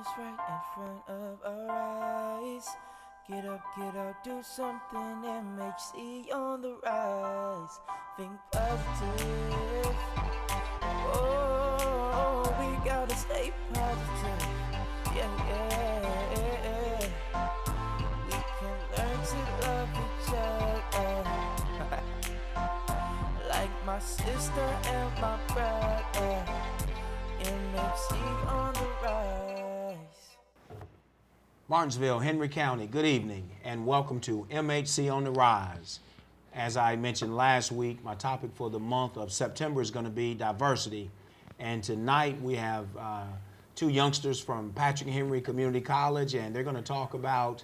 is right in front of our eyes. Get up, do something. MHC on the rise. Think positive. Oh, we gotta stay positive. Yeah, yeah. We can learn to love each other. Like my sister and my brother. MHC on the rise. Martinsville, Henry County, good evening and welcome to MHC on the Rise. As I mentioned last week, my topic for the month of September is going to be diversity. And tonight we have two youngsters from Patrick Henry Community College, and they're going to talk about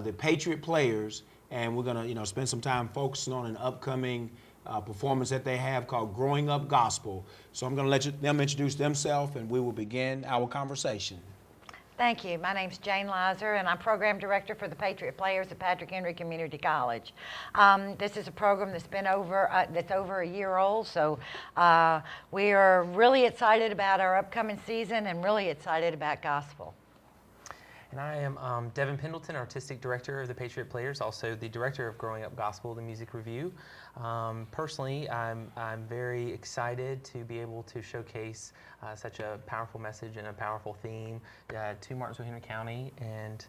the Patriot Players, and we're going to spend some time focusing on an upcoming performance that they have called Growing Up Gospel. So I'm going to let them introduce themselves and we will begin our conversation. Thank you. My name's Jane Leizer, and I'm Program Director for the Patriot Players at Patrick Henry Community College. This is a program that's been over a year old, so we are really excited about our upcoming season and really excited about gospel. And I am Devin, Pendleton, Artistic Director of the Patriot Players, also the Director of Growing Up Gospel, the music review. Personally, I'm very excited to be able to showcase such a powerful message and a powerful theme to Martinsville, Henry County, and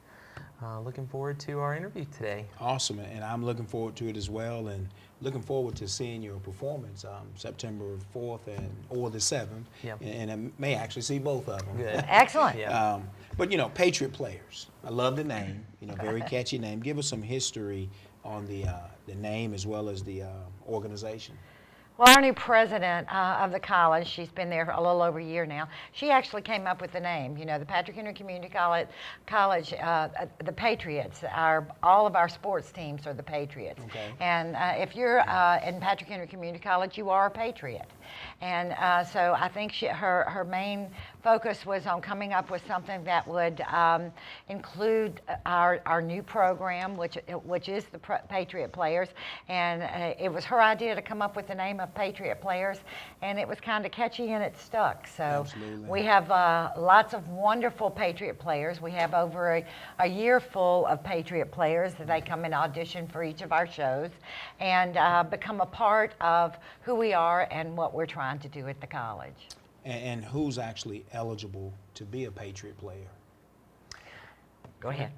looking forward to our interview today. Awesome, and I'm looking forward to it as well, and looking forward to seeing your performance September 4th or the 7th, Yep. and I may actually see both of them. Good. Excellent. Yeah. But Patriot Players, I love the name, very catchy name. Give us some history on the name as well as the organization. Well, our new president of the college, she's been there for a little over a year now. She actually came up with the name. The Patrick Henry Community College, the Patriots. All of our sports teams are the Patriots. Okay. And if you're in Patrick Henry Community College, you are a Patriot. And so I think her main focus was on coming up with something that would include our new program, which is the Patriot Players. And it was her idea to come up with the name of Patriot Players, and it was kind of catchy and it stuck. So Absolutely. We have lots of wonderful Patriot Players. We have over a year full of Patriot Players that they come and audition for each of our shows and become a part of who we are and what we're trying to do at the college. And who's actually eligible to be a Patriot Player? Go ahead.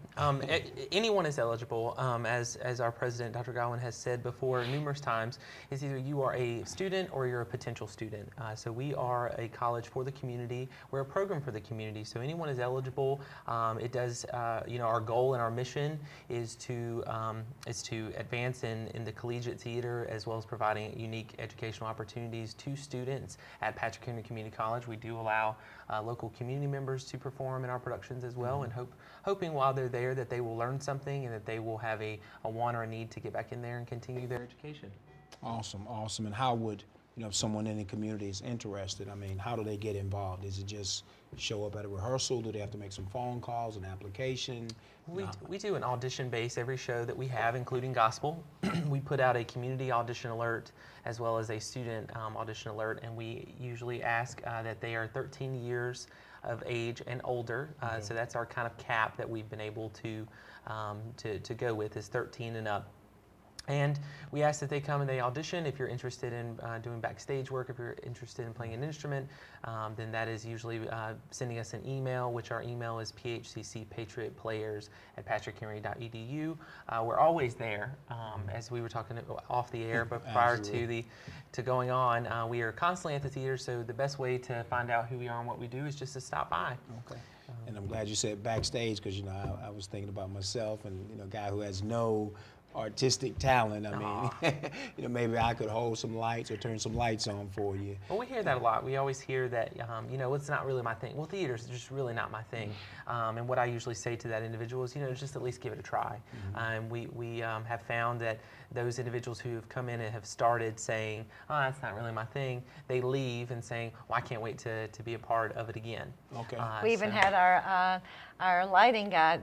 Anyone is eligible, as our president, Dr. Godwin, has said before numerous times. Is either you are a student or you're a potential student. So we are a college for the community. We're a program for the community. So anyone is eligible. It does. Our goal and our mission is to advance in the collegiate theater as well as providing unique educational opportunities to students at Patrick Henry Community College. We do allow local community members to perform in our productions as well, and hoping while they're there that they will learn something and that they will have a want or a need to get back in there and continue their education. Awesome. And how would, if someone in the community is interested, how do they get involved? Is it just show up at a rehearsal? Do they have to make some phone calls, an application? We do an audition base every show that we have, including gospel. We put out a community audition alert as well as a student audition alert, and we usually ask that they are 13 years of age and older. Okay. So that's our kind of cap that we've been able to go with, is 13 and up. And we ask that they come and they audition. If you're interested in doing backstage work, if you're interested in playing an instrument, then that is usually sending us an email, which our email is phccpatriotplayers@patrickhenry.edu. We're always there, as we were talking off the air, but prior to going on, we are constantly at the theater, so the best way to find out who we are and what we do is just to stop by. Okay. And I'm glad you said backstage, because I was thinking about myself and a guy who has no artistic talent. Maybe I could hold some lights or turn some lights on for you. Well, we hear that a lot. We always hear that, it's not really my thing. Well, theater's just really not my thing. And what I usually say to that individual is, just at least give it a try. We have found that those individuals who have come in and have started saying, oh, that's not really my thing, they leave and saying, well, I can't wait to be a part of it again. Okay. We even had our lighting guy,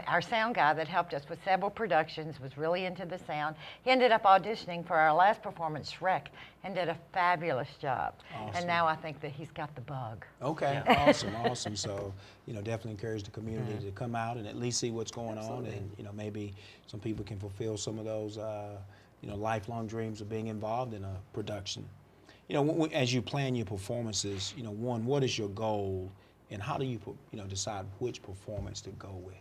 our sound guy that helped us with several productions, was really into the sound. He ended up auditioning for our last performance, Shrek, and did a fabulous job. Awesome. And now I think that he's got the bug. Okay, awesome, awesome. So, definitely encourage the community to come out and at least see what's going on, and maybe some people can fulfill some of those, lifelong dreams of being involved in a production. As you plan your performances, one, what is your goal, and how do you, decide which performance to go with?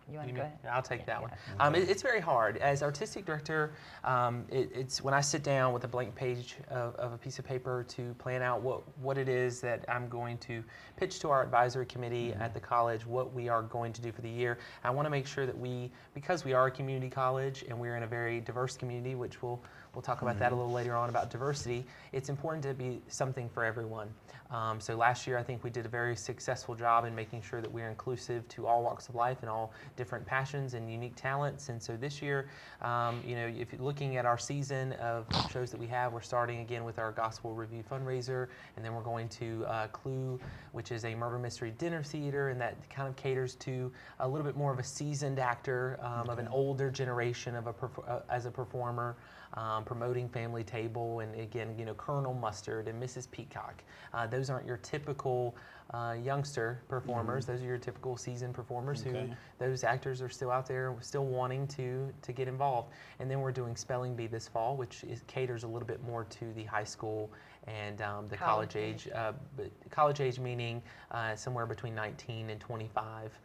You want to go ahead? I'll take that one. It's very hard. As artistic director, it's when I sit down with a blank page of a piece of paper to plan out what it is that I'm going to pitch to our advisory committee at the college, what we are going to do for the year. I want to make sure that because we are a community college and we're in a very diverse community, which we'll talk about that a little later on about diversity, it's important to be something for everyone. So last year, I think we did a very successful job in making sure that we're inclusive to all walks of life and all different passions and unique talents. And so this year, if you're looking at our season of shows that we have, we're starting again with our Gospel Review fundraiser, and then we're going to Clue, which is a murder mystery dinner theater, and that kind of caters to a little bit more of a seasoned actor of an older generation as a performer. Promoting Family Table, and again, Colonel Mustard and Mrs. Peacock. Those aren't your typical youngster performers. Those are your typical seasoned performers who those actors are still out there, still wanting to get involved. And then we're doing Spelling Bee this fall, which caters a little bit more to the high school and the college age. But college age meaning somewhere between 19 and 25.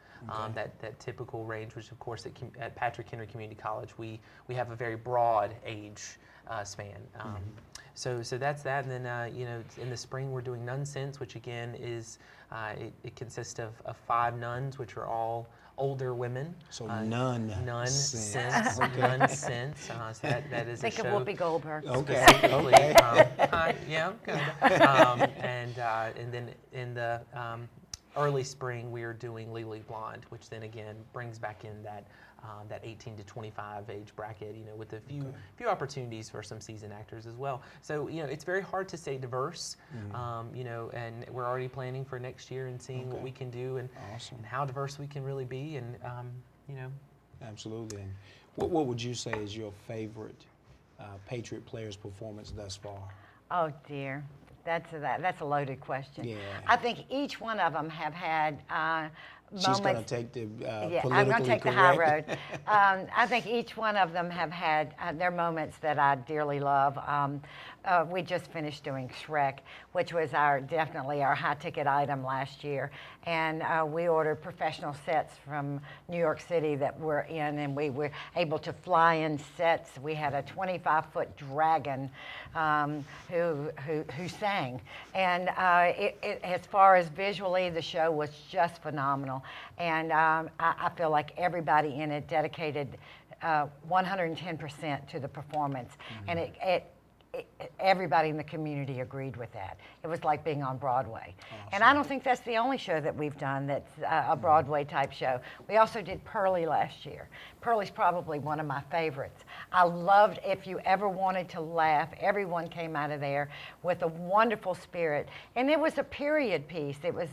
That typical range, which of course at Patrick Henry Community College we have a very broad age span. So that's that, and then in the spring we're doing Nun Sense, which again is it consists of 5 nuns, which are all older women. So Nun Sense. Okay. Nun Sense. So that is Think a show. of Whoopi Goldberg. Okay. Yeah, kind of. And then in the early spring, we are doing Legally Blonde, which then again brings back in that 18 to 25 age bracket, with a few opportunities for some seasoned actors as well. So, it's very hard to stay diverse, and we're already planning for next year and seeing what we can do and how diverse we can really be, and Absolutely. And what would you say is your favorite Patriot Players performance thus far? Oh dear, that's a loaded question. Yeah. I think each one of them have had moments. She's going to take the politically I'm going to take correct. the high road. I think each one of them have had their moments that I dearly love. We just finished doing Shrek, which was definitely our high ticket item last year, and we ordered professional sets from New York City that we're in, and we were able to fly in sets. We had a 25-foot dragon who sang, and as far as visually, the show was just phenomenal, and I feel like everybody in it dedicated 110% to the performance, and everybody in the community agreed with that. It was like being on Broadway. Awesome. And I don't think that's the only show that we've done that's a Broadway type show. We also did Pearly last year. Pearly's probably one of my favorites. I loved, if you ever wanted to laugh, everyone came out of there with a wonderful spirit. And it was a period piece. It was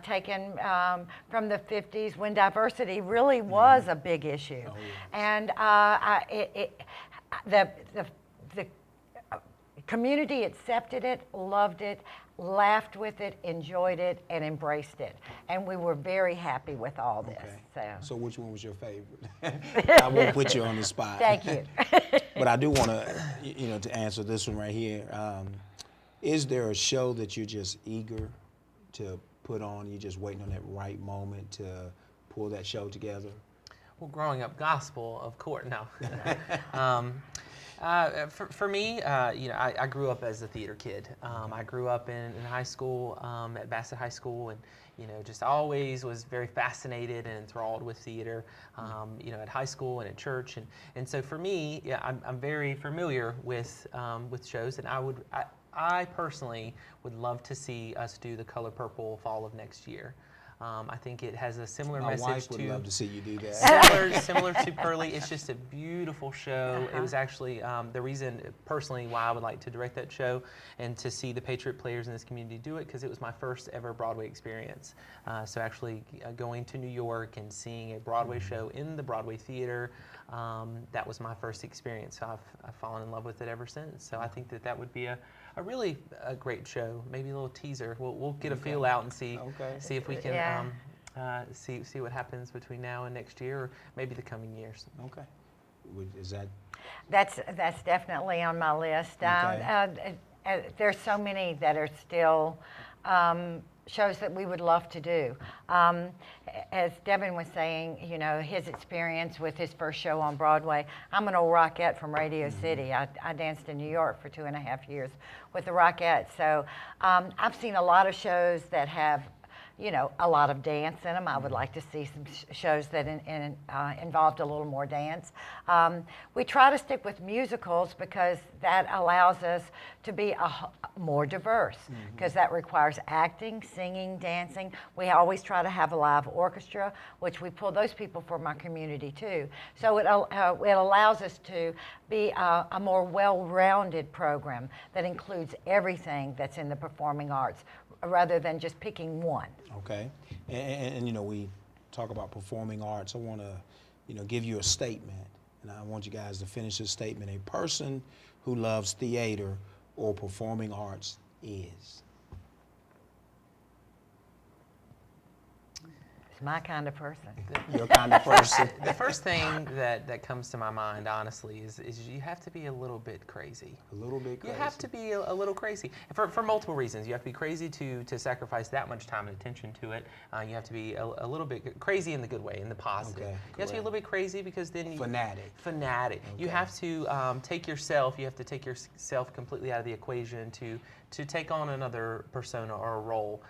taken from the 50s when diversity really was a big issue. Oh, yes. And the community accepted it, loved it, laughed with it, enjoyed it, and embraced it. And we were very happy with all this. Okay. So which one was your favorite? I won't put you on the spot. Thank you. But I do want to, to answer this one right here. Is there a show that you're just eager to put on? You're just waiting on that right moment to pull that show together? Well, growing up gospel, of course, no. For me, I grew up as a theater kid. I grew up in high school at Bassett High School, and just always was very fascinated and enthralled with theater. At high school and at church, and so for me, I'm very familiar with shows, and I personally would love to see us do The Color Purple fall of next year. I think it has a similar My message wife would to. love to see you do that. Similar to Pearly. It's just a beautiful show. It was actually the reason, personally, why I would like to direct that show and to see the Patriot Players in this community do it, because it was my first ever Broadway experience. So actually going to New York and seeing a Broadway show in the Broadway theater, that was my first experience. So I've fallen in love with it ever since. So I think that would be a really great show. Maybe a little teaser. We'll get a feel out and see if we can see what happens between now and next year, or maybe the coming years. Okay. Is that? That's definitely on my list. Okay. There's so many that are still shows that we would love to do. As Devin was saying, you know, his experience with his first show on Broadway. I'm an old Rockette from Radio City. I danced in New York for 2.5 years with the Rockettes. So I've seen a lot of shows that have, you know, a lot of dance in them. I would like to see some shows that involved a little more dance. We try to stick with musicals because that allows us to be more diverse, because that requires acting, singing, dancing. We always try to have a live orchestra, which we pull those people from our community too. So it allows us to be a more well-rounded program that includes everything that's in the performing arts, rather than just picking one. Okay, and you know, we talk about performing arts. I want to, you know, give you a statement, and I want you guys to finish this statement. A person who loves theater or performing arts is. It's my kind of person. Your kind of person. The first thing that comes to my mind, honestly, is you have to be a little bit crazy. A little bit crazy. You have to be a little crazy for multiple reasons. You have to be crazy to sacrifice that much time and attention to it. You have to be a little bit crazy in the good way, in the positive. Okay, you have to be a little bit crazy because then you... Fanatic. Fanatic. Okay. You have to take yourself completely out of the equation to take on another persona or a role.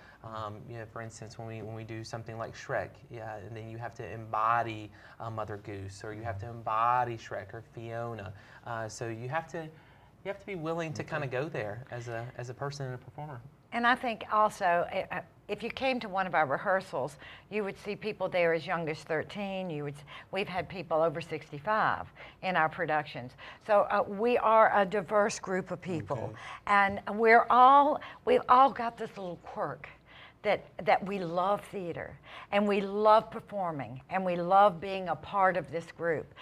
You know, for instance, when we do something like Shrek, and then you have to embody Mother Goose, or you have to embody Shrek or Fiona. So you have to be willing to kind of go there as a person and a performer. And I think also, if you came to one of our rehearsals, you would see people there as young as 13. We've had people over 65 in our productions. So we are a diverse group of people, and we've all got this little quirk that we love theater, and we love performing, and we love being a part of this group.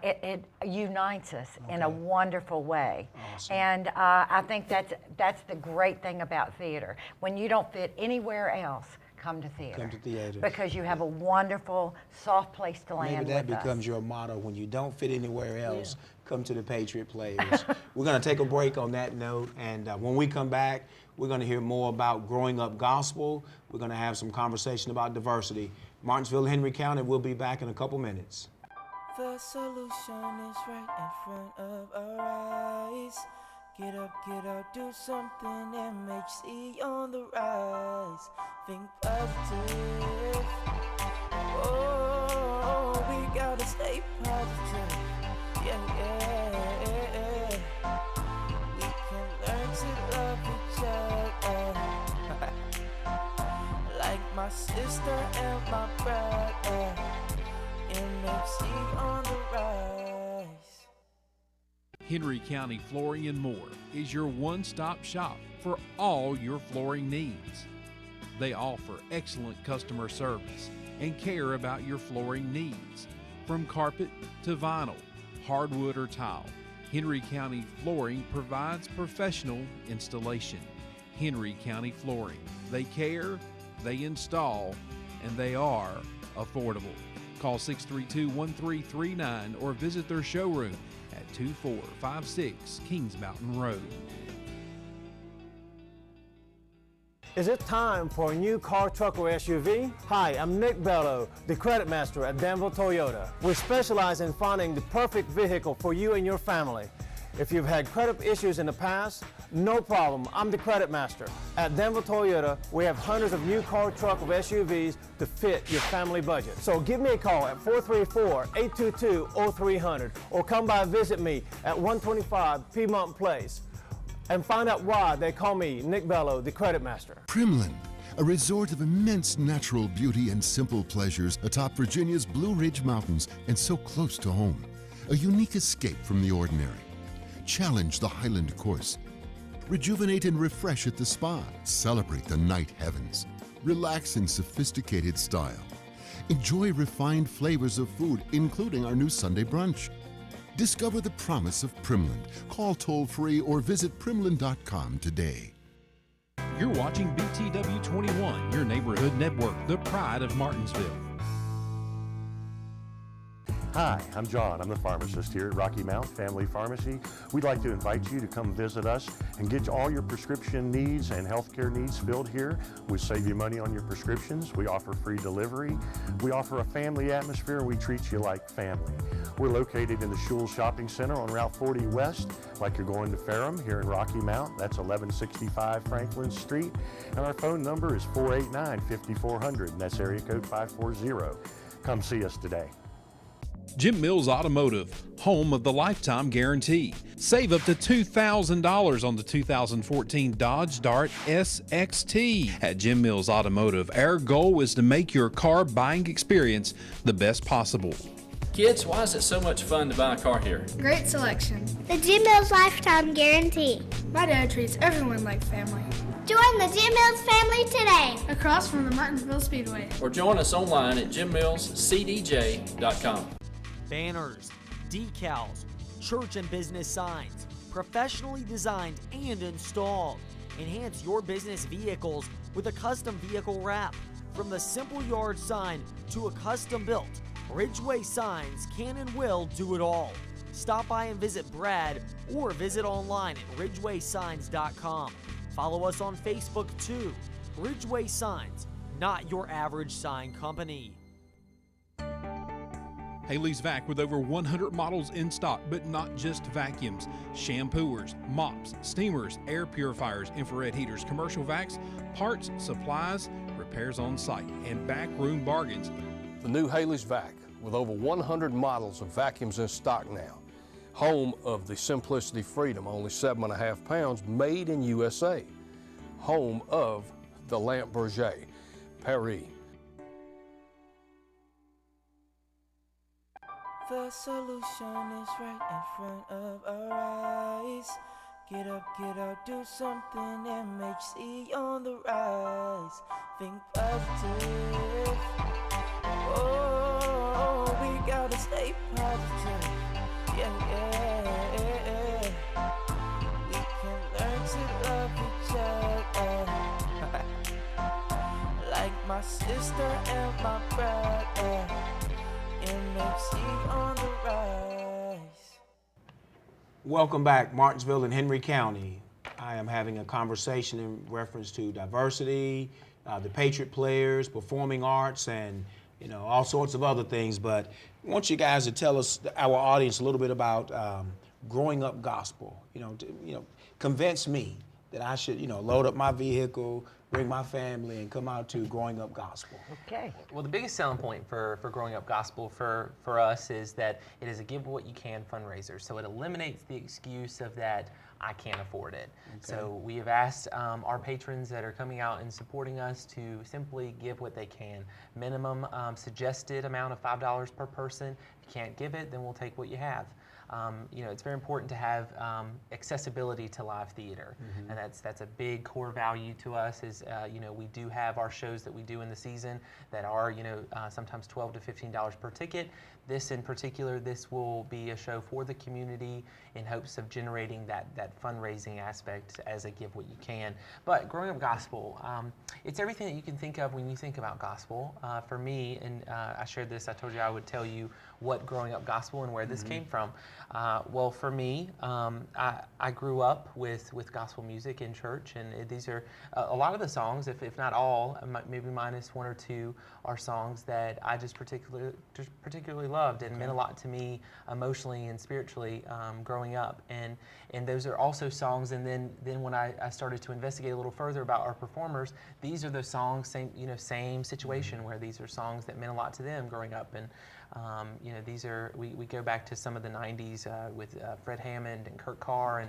It unites us in a wonderful way. Awesome. And I think that's the great thing about theater. When you don't fit anywhere else, come to theater. Come to theater. Because you have a wonderful, soft place to land Maybe that with becomes us. your motto. When you don't fit anywhere else, come to the Patriot Players. We're going to take a break on that note, and when we come back, we're going to hear more about growing up gospel. We're going to have some conversation about diversity. Martinsville, Henry County, we'll be back in a couple minutes. The solution is right in front of our eyes. Get up, do something. MHC on the rise. Think positive. Oh, we gotta stay positive. Yeah. We can learn to love each other. Like my sister and my brother. MHC on the rise. Henry County Flooring and More is your one-stop shop for all your flooring needs. They offer excellent customer service and care about your flooring needs. From carpet to vinyl, hardwood or tile, Henry County Flooring provides professional installation. Henry County Flooring. They care, they install, and they are affordable. Call 632-1339 or visit their showroom at 2456 Kings Mountain Road. Is it time for a new car, truck, or SUV? Hi, I'm Nick Bello, the credit master at Danville Toyota. We specialize in finding the perfect vehicle for you and your family. If you've had credit issues in the past, no problem, I'm the credit master. At Danville Toyota, we have hundreds of new car, truck, or SUVs to fit your family budget. So give me a call at 434-822-0300 or come by and visit me at 125 Piedmont Place and find out why they call me Nick Bello, the credit master. Kremlin, a resort of immense natural beauty and simple pleasures atop Virginia's Blue Ridge Mountains and so close to home. A unique escape from the ordinary. Challenge the Highland course. Rejuvenate and refresh at the spa. Celebrate the night heavens. Relax in sophisticated style. Enjoy refined flavors of food, including our new Sunday brunch. Discover the promise of Primland. Call toll-free or visit primland.com today. You're watching BTW 21, your neighborhood network, the pride of Martinsville. Hi, I'm John. I'm the pharmacist here at Rocky Mount Family Pharmacy. We'd like to invite you to come visit us and get all your prescription needs and healthcare needs filled here. We save you money on your prescriptions. We offer free delivery. We offer a family atmosphere, and we treat you like family. We're located in the Schulz Shopping Center on Route 40 West, like you're going to Ferrum here in Rocky Mount. That's 1165 Franklin Street. And our phone number is 489-5400, and that's area code 540. Come see us today. Jim Mills Automotive, home of the lifetime guarantee. Save up to $2,000 on the 2014 Dodge Dart SXT. At Jim Mills Automotive, our goal is to make your car buying experience the best possible. Kids, why is it so much fun to buy a car here? Great selection. The Jim Mills Lifetime Guarantee. My dad treats everyone like family. Join the Jim Mills family today. Across from the Martinsville Speedway. Or join us online at jimmillscdj.com. Banners, decals, church and business signs, professionally designed and installed. Enhance your business vehicles with a custom vehicle wrap. From the simple yard sign to a custom built, Ridgeway Signs can and will do it all. Stop by and visit Brad or visit online at ridgewaysigns.com. Follow us on Facebook too. Ridgeway Signs, not your average sign company. Haley's Vac with over 100 models in stock, but not just vacuums. Shampooers, mops, steamers, air purifiers, infrared heaters, commercial vacs, parts, supplies, repairs on site, and backroom bargains. The new Haley's Vac with over 100 models of vacuums in stock now. Home of the Simplicity Freedom, only 7.5 pounds, made in USA. Home of the Lamp Berger, Paris. The solution is right in front of our eyes. Get up, do something. MHC on the rise. Think positive. Oh, we gotta stay positive. Yeah. We can learn to love each other. Like my sister and my brother. MHC on the rise. Welcome back, Martinsville and Henry County. I am having a conversation in reference to diversity, the Patriot Players, performing arts, and all sorts of other things. But I want you guys to tell us, our audience, a little bit about growing up gospel. Convince me that I should, load up my vehicle, bring my family, and come out to Growing Up Gospel. Okay. Well, the biggest selling point for Growing Up Gospel for us is that it is a give what you can fundraiser. So it eliminates the excuse of that I can't afford it. Okay. So we have asked our patrons that are coming out and supporting us to simply give what they can. Minimum suggested amount of $5 per person. If you can't give it, then we'll take what you have. It's very important to have accessibility to live theater, and that's a big core value to us. Is we do have our shows that we do in the season that are sometimes $12 to $15 per ticket. This in particular, this will be a show for the community in hopes of generating that fundraising aspect as a give what you can. But Growing Up Gospel, it's everything that you can think of when you think about gospel. For me, and I shared this, I told you I would tell you what Growing Up Gospel and where this came from. Well, for me, I grew up with gospel music in church, and these are a lot of the songs, if not all, maybe minus one or two, are songs that I just particularly loved and meant a lot to me emotionally and spiritually growing up. And those are also songs. And then when I started to investigate a little further about our performers, these are those songs, same situation, where these are songs that meant a lot to them growing up. And these are we go back to some of the 90s movies with Fred Hammond and Kurt Carr,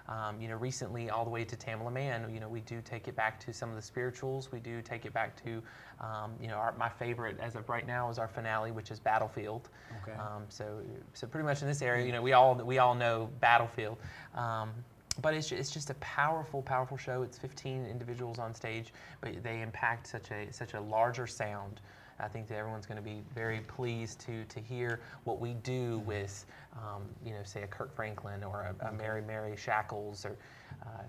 and recently all the way to Tamala Mann. We do take it back to some of the spirituals. We do take it back to, my favorite as of right now is our finale, which is Battlefield. Okay. So pretty much in this area, we all know Battlefield. But it's just a powerful, powerful show. It's 15 individuals on stage, but they impact such a larger sound. I think that everyone's going to be very pleased to hear what we do with, say a Kirk Franklin or a Mary Shackles, or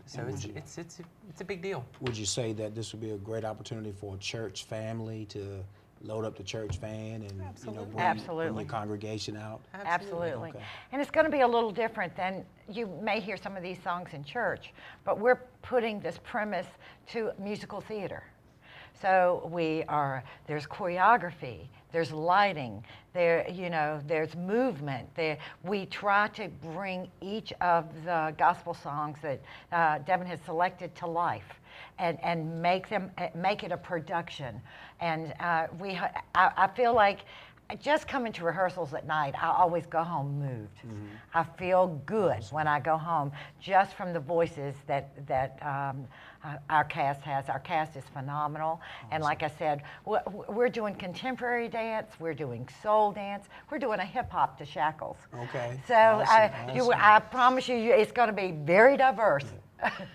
so it's a big deal. Would you say that this would be a great opportunity for a church family to load up the church van and bring your congregation out? Absolutely. Okay. And it's going to be a little different than you may hear some of these songs in church, but we're putting this premise to musical theater. So there's choreography, there's lighting, there's movement. We try to bring each of the gospel songs that Devin has selected to life, and make it a production. And I feel like just coming to rehearsals at night, I always go home moved. Mm-hmm. I feel good when I go home, just from the voices that our cast has. Our cast is phenomenal. Awesome. And like I said, we're doing contemporary dance, we're doing soul dance, we're doing a hip hop to Shackles. Okay. So awesome. I promise you, it's going to be very diverse.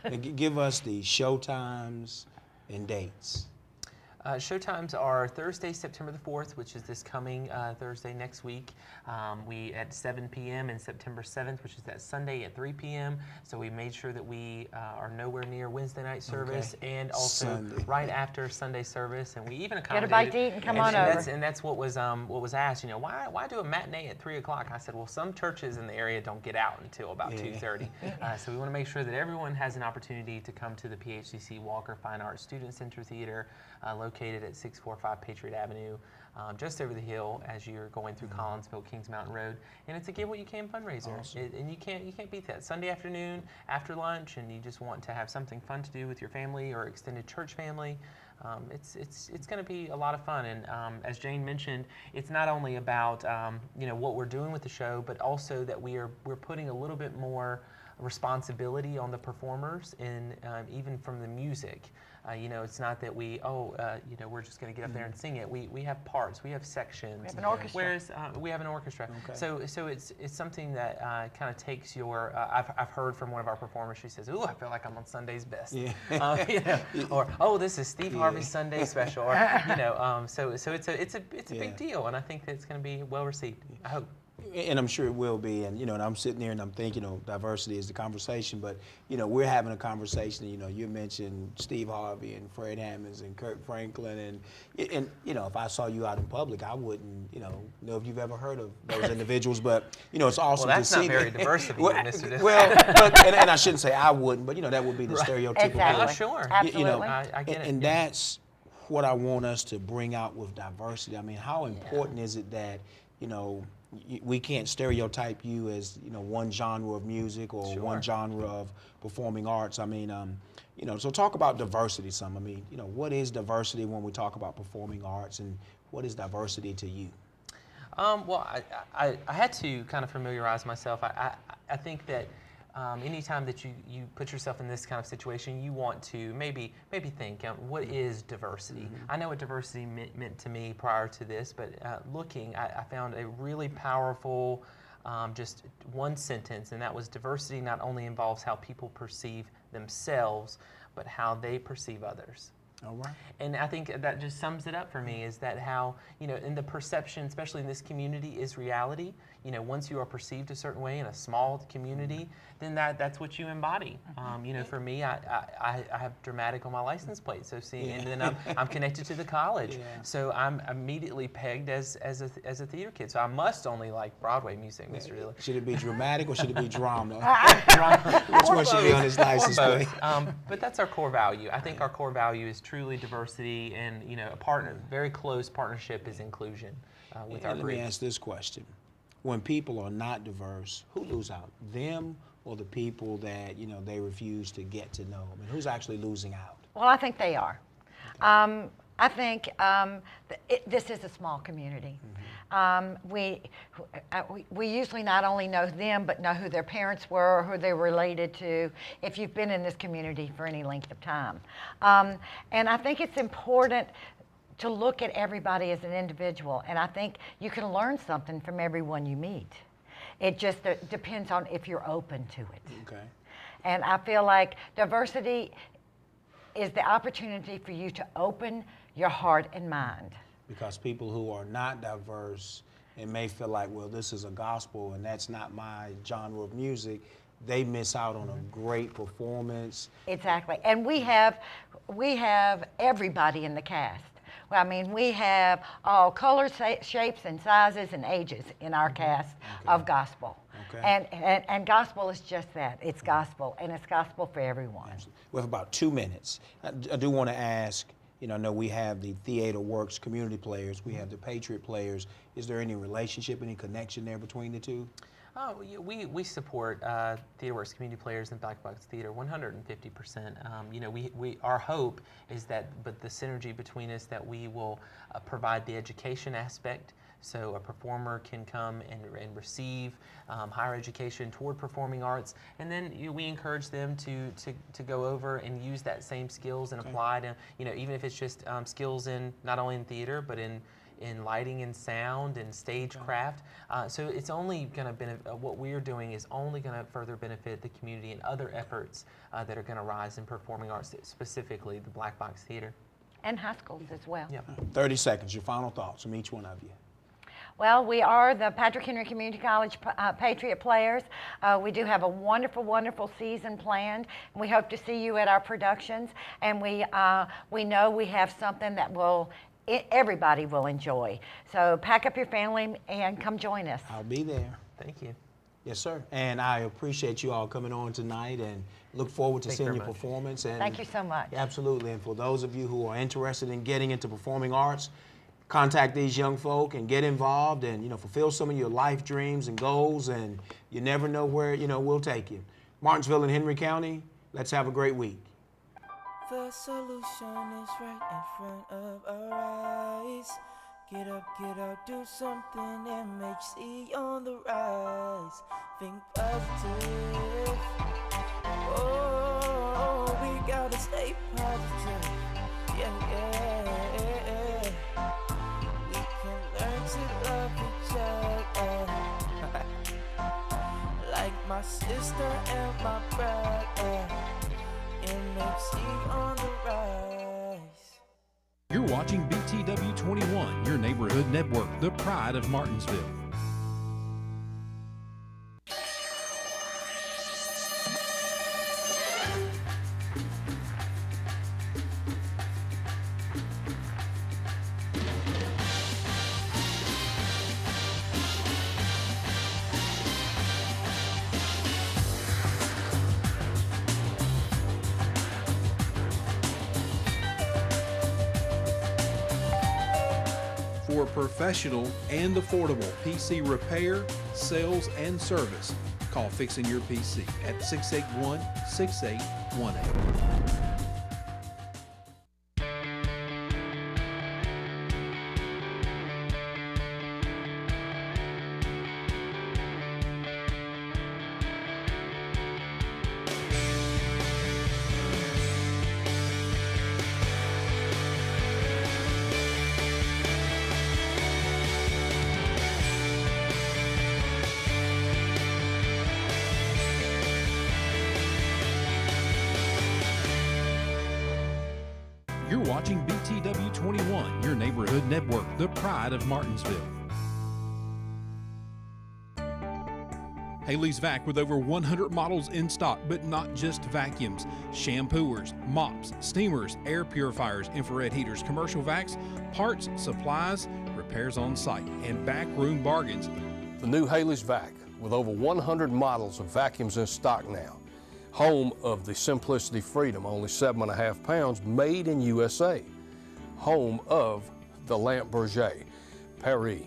Yeah. Give us the show times and dates. Showtimes are Thursday, September the 4th, which is this coming Thursday next week. We at 7 p.m. and September 7th, which is that Sunday at 3 p.m. So we made sure that we are nowhere near Wednesday night service, and also Sunday. Right after Sunday service. And we even accommodated. Get a bite to eat and come on over. And that's what was asked. Why do a matinee at 3 o'clock? I said, well, some churches in the area don't get out until about 2:30. So we want to make sure that everyone has an opportunity to come to the PHCC Walker Fine Arts Student Center Theater, located at 645 Patriot Avenue, just over the hill as you're going through Collinsville, Kings Mountain Road. And it's a Give What You Can fundraiser. Awesome. And you can't beat that. Sunday afternoon after lunch, and you just want to have something fun to do with your family or extended church family. It's going to be a lot of fun. And as Jane mentioned, it's not only about what we're doing with the show, but also that we're putting a little bit more responsibility on the performers, and even from the music. It's not that we're just going to get up there and sing it. We have parts, we have sections. We have an orchestra. Whereas we have an orchestra. Okay. So it's something that kind of takes your. I've heard from one of our performers. She says, "Ooh, I feel like I'm on Sunday's Best." Yeah. Or "Oh, this is Steve Harvey's Sunday Special." Or so it's a big deal, and I think that it's going to be well received. I hope. And I'm sure it will be, and and I'm sitting there and I'm thinking, diversity is the conversation, but we're having a conversation. You mentioned Steve Harvey and Fred Hammonds and Kirk Franklin, and if I saw you out in public, I wouldn't know if you've ever heard of those individuals, but it's awesome to see. Well, that's not very diverse of you, Mr. Devin. Well, and I shouldn't say I wouldn't, but that would be the stereotypical. Exactly. Oh, sure, absolutely. I get it. And that's what I want us to bring out with diversity. I mean, how important is it that we can't stereotype you as one genre of music or one genre of performing arts. I mean, so talk about diversity some. I mean, what is diversity when we talk about performing arts, and what is diversity to you? Well, I had to kind of familiarize myself. I think that anytime that you put yourself in this kind of situation, you want to maybe think, what is diversity? Mm-hmm. I know what diversity meant to me prior to this, but I found a really powerful, just one sentence, and that was: diversity not only involves how people perceive themselves, but how they perceive others. All right. And I think that just sums it up for me, is that how, in the perception, especially in this community, is reality. Once you are perceived a certain way in a small community, then that's what you embody. For me, I have dramatic on my license plate, and then I'm connected to the college, so I'm immediately pegged as a theater kid. So I must only like Broadway music, Mr. Dillard. Should it be dramatic or should it be drama? Drama. Which one should be on his license plate? But that's our core value. I think our core value is truly diversity, and a very close partnership is inclusion with our group. Let me ask this question. When people are not diverse, who lose out? Them or the people that they refuse to get to know? I mean, who's actually losing out? Well, I think they are. Okay. I think this is a small community. we usually not only know them, but know who their parents were, or who they were related to, if you've been in this community for any length of time. And I think it's important to look at everybody as an individual, and I think you can learn something from everyone you meet. It just depends on if you're open to it. Okay. And I feel like diversity is the opportunity for you to open your heart and mind. Because people who are not diverse and may feel like, well, this is a gospel and that's not my genre of music, they miss out on a great performance. Exactly. And we have everybody in the cast. Well, I mean, we have all colors, shapes, and sizes and ages in our cast of gospel. Okay. And gospel is just that. It's gospel, and it's gospel for everyone. We have about 2 minutes. I do want to ask, I know we have the Theater Works community players, we have the Patriot Players. Is there any relationship, any connection there between the two? Oh, we support Theater Works community players and Black Box Theater 150%. Our hope is that, but the synergy between us, that we will provide the education aspect, so a performer can come and receive higher education toward performing arts, and then we encourage them to go over and use that same skills and apply to, even if it's just skills in not only in theater but in lighting and sound and stagecraft. So it's only going to benefit, what we're doing is only going to further benefit the community and other efforts that are going to rise in performing arts, specifically the Black Box Theater. And high schools as well. Yep. 30 seconds, your final thoughts from each one of you. Well, we are the Patrick Henry Community College Patriot Players. We do have a wonderful, wonderful season planned. We hope to see you at our productions, and we know we have something that everybody will enjoy. So pack up your family and come join us. I'll be there. Thank you. Yes, sir. And I appreciate you all coming on tonight and look forward to seeing your performance. And thank you so much. Absolutely. And for those of you who are interested in getting into performing arts, contact these young folk and get involved and, fulfill some of your life dreams and goals, and you never know where, we'll take you. Martinsville and Henry County, let's have a great week. The solution is right in front of our eyes. Get up, do something. MHC on the rise. Think positive. Oh, we gotta stay positive. Yeah. We can learn to love each other. Like my sister and my brother. MHC on the rise. You're watching BTW 21, your neighborhood network, the pride of Martinsville. For professional and affordable PC repair, sales, and service, call Fixing Your PC at 681-6818. You're watching BTW 21, your neighborhood network, the pride of Martinsville. Haley's Vac with over 100 models in stock, but not just vacuums. Shampooers, mops, steamers, air purifiers, infrared heaters, commercial vacs, parts, supplies, repairs on site, and backroom bargains. The new Haley's Vac with over 100 models of vacuums in stock now. Home of the Simplicity Freedom, only 7.5 pounds, made in USA. Home of the Lamp Berger, Paris.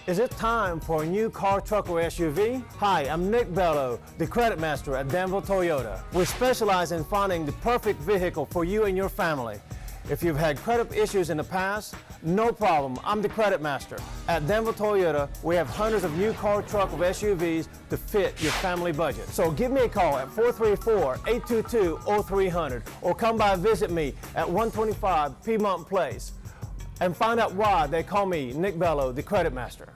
Is it time for a new car, truck, or SUV? Hi, I'm Nick Bello, the credit master at Denver Toyota. We specialize in finding the perfect vehicle for you and your family. If you've had credit issues in the past, no problem. I'm the credit master. At Denver Toyota, we have hundreds of new car, truck, or SUVs to fit your family budget. So give me a call at 434-822-0300 or come by and visit me at 125 Piedmont Place and find out why they call me Nick Bello, the credit master.